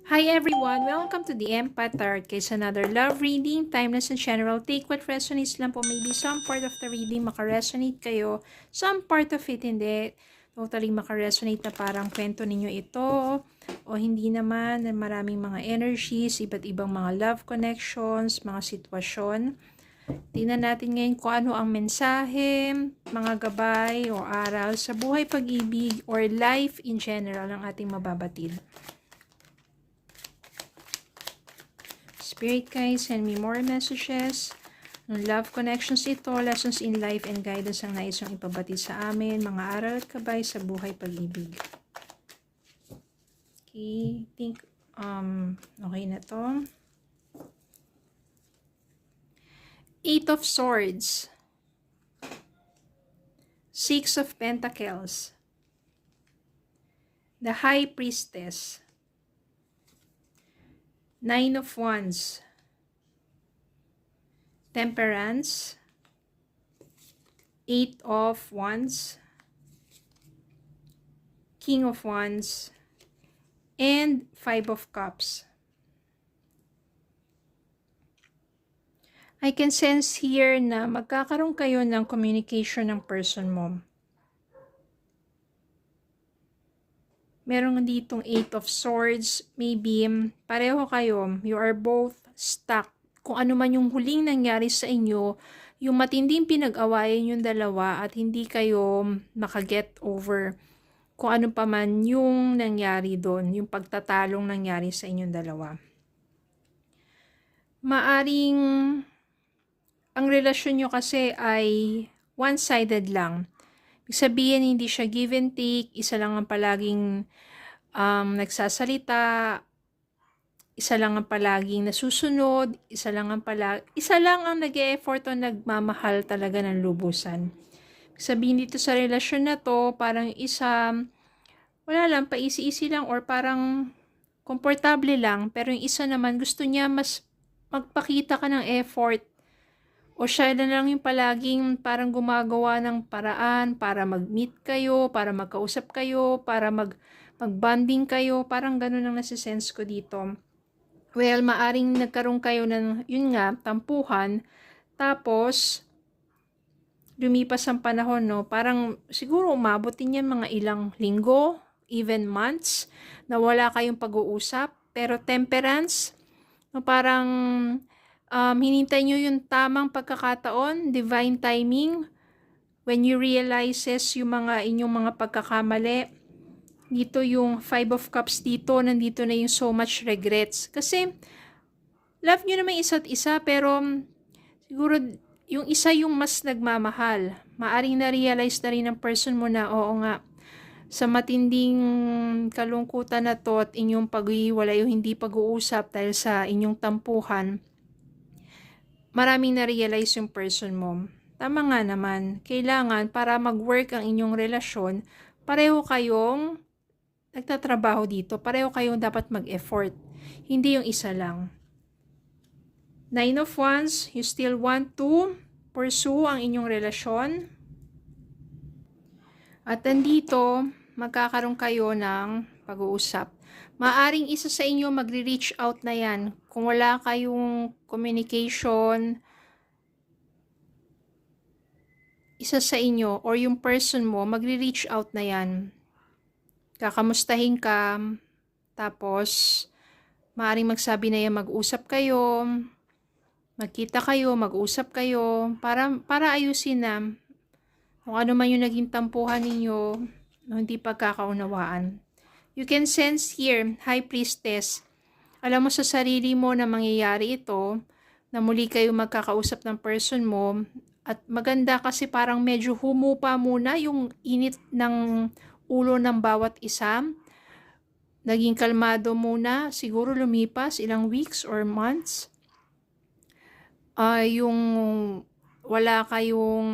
Hi everyone! Welcome to the Empath Tarot Case, another love reading, timeless and general. Take what resonates lang po. Maybe some part of the reading makaresonate kayo, some part of it hindi. Totally makaresonate na parang kwento ninyo ito, o hindi naman, na maraming mga energies, iba't ibang mga love connections, mga sitwasyon. Tingnan natin ngayon kung ano ang mensahe, mga gabay o aral sa buhay, pag-ibig, or life in general ang ating mababatid. Spirit guys, send me more messages. Love connections ito, lessons in life and guidance ang nais yung ipabatid sa amin, mga aral at kabay sa buhay pag-ibig. Okay, think okay na to. Eight of Swords, Six of Pentacles, the High Priestess, Nine of Wands, Temperance, Eight of Wands, King of Wands, and Five of Cups. I can sense here na magkakaroon kayo ng communication ng person mo. Meron ditong Eight of Swords, maybe pareho kayo, you are both stuck. Kung ano man yung huling nangyari sa inyo, yung matinding pinag-awayan yung dalawa at hindi kayo makaget over kung ano pa man yung nangyari doon, yung pagtatalong nangyari sa inyong dalawa. Maaring ang relasyon nyo kasi ay one-sided lang. Ibig sabihin, hindi siya give and take, isa lang ang palaging nagsasalita, isa lang ang palaging nasusunod, isa lang ang nag-e-effort o nagmamahal talaga ng lubusan. Ibig sabihin dito sa relasyon na to, parang wala lang, paisi-isi lang or parang komportable lang, pero yung isa naman gusto niya mas magpakita ka ng effort. O siya na lang yung palaging parang gumagawa ng paraan para mag-meet kayo, para magkausap kayo, para mag-bonding kayo. Parang ganun ang nasisense ko dito. Well, maaring nagkaroon kayo ng, yun nga, tampuhan. Tapos, lumipas ang panahon, no? Parang siguro umabot din yan mga ilang linggo, even months, na wala kayong pag-uusap. Pero temperance, no, parang hinintay nyo yung tamang pagkakataon, divine timing, when you realizes yung mga inyong mga pagkakamali. Dito yung Five of Cups dito, nandito na yung so much regrets. Kasi, love nyo naman isa't isa, pero siguro yung isa yung mas nagmamahal. Maaring na-realize na rin ng person mo na, oo nga, sa matinding kalungkutan na to at inyong pag-iwalay o hindi pag-uusap dahil sa inyong tampuhan, maraming na-realize yung person mo. Tama nga naman, kailangan para mag-work ang inyong relasyon, pareho kayong nagtatrabaho dito, pareho kayong dapat mag-effort. Hindi yung isa lang. Nine of Wands, you still want to pursue ang inyong relasyon. At nandito, magkakaroon kayo ng pag-uusap. Maaring isa sa inyo magre-reach out na yan. Kung wala kayong communication, isa sa inyo or yung person mo, magre-reach out na yan. Kakamustahin ka, tapos maaring magsabi na yan, mag-usap kayo, magkita kayo, mag-usap kayo, para ayusin na kung ano man yung naging tampuhan ninyo, hindi pagkakaunawaan. You can sense here, High Priestess, alam mo sa sarili mo na mangyayari ito, na muli kayo magkakausap ng person mo, at maganda kasi parang medyo humupa muna yung init ng ulo ng bawat isa. Naging kalmado muna, siguro lumipas ilang weeks or months. Yung wala kayong,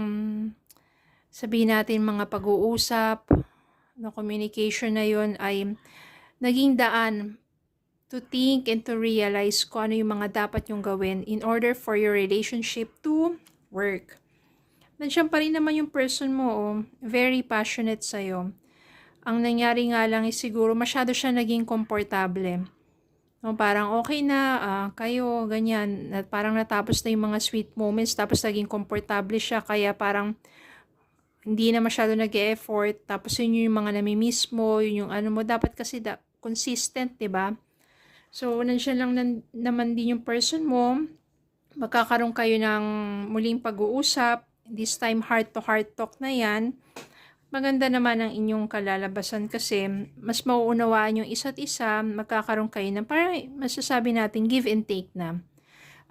sabihin natin, mga pag-uusap, na communication na yun ay naging daan to think and to realize kung ano yung mga dapat yung gawin in order for your relationship to work. Nandiyan pa rin naman yung person mo, very passionate sa'yo. Ang nangyari nga lang is siguro masyado siya naging komportable. No, parang okay na, kayo, ganyan. Parang natapos na yung mga sweet moments, tapos naging komportable siya, kaya parang hindi na masyado nag-e-effort. Tapos yun yung mga nami-miss mo, yun yung ano mo. Dapat kasi consistent, 'di ba? So, nandiyan lang naman din yung person mo. Magkakaroon kayo ng muling pag-uusap. This time, heart-to-heart talk na yan. Maganda naman ang inyong kalalabasan kasi mas mauunawaan yung isa't isa. Magkakaroon kayo ng parang masasabi natin give and take na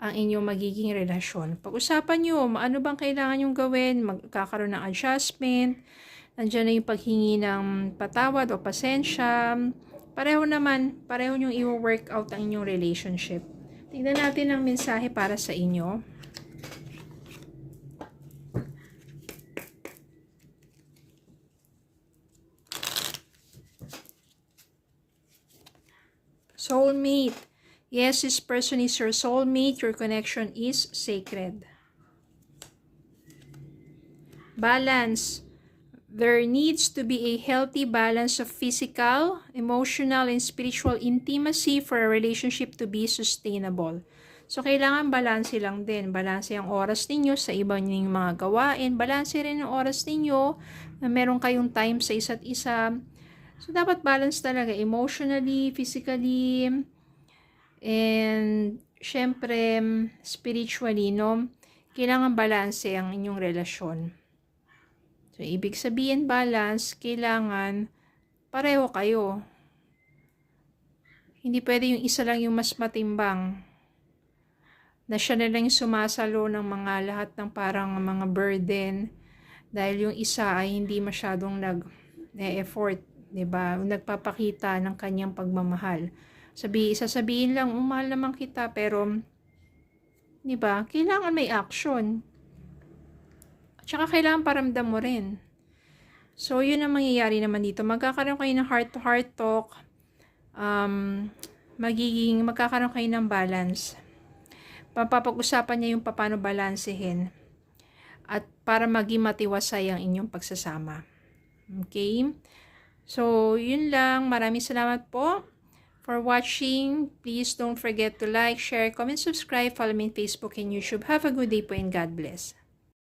ang inyong magiging relasyon. Pag-usapan nyo, ano bang kailangan yung gawin, magkakaroon ng adjustment, nandiyan na yung paghingi ng patawad o pasensya. Pareho nyo i-work out ang inyong relationship. Tingnan natin ang mensahe para sa inyo. Soulmate. Yes, this person is your soulmate. Your connection is sacred. Balance. There needs to be a healthy balance of physical, emotional, and spiritual intimacy for a relationship to be sustainable. So, kailangan balanse lang din. Balanse ang oras ninyo sa ibang ninyong mga gawain. Balanse rin ang oras ninyo na meron kayong time sa isa't isa. So, dapat balance talaga emotionally, physically, and syempre, spiritually, no? Kailangan balanse ang inyong relasyon. So, ibig sabihin balance, kailangan pareho kayo. Hindi pwede yung isa lang yung mas matimbang. Na siya na lang yung sumasalo ng mga lahat ng parang mga burden. Dahil yung isa ay hindi masyadong nag-effort, 'di ba? Nagpapakita ng kanyang pagmamahal. Sasabihin lang, mahal naman kita, pero 'di ba? Kailangan may action. Tsaka kailangan paramdam mo rin. So, yun ang mangyayari naman dito. Magkakaroon kayo ng heart-to-heart talk. Magkakaroon kayo ng balance. Papapag-usapan niya yung paano balansehin. At para maging matiwasay ang inyong pagsasama. Okay? So, yun lang. Maraming salamat po for watching. Please don't forget to like, share, comment, subscribe, follow me on Facebook and YouTube. Have a good day po and God bless.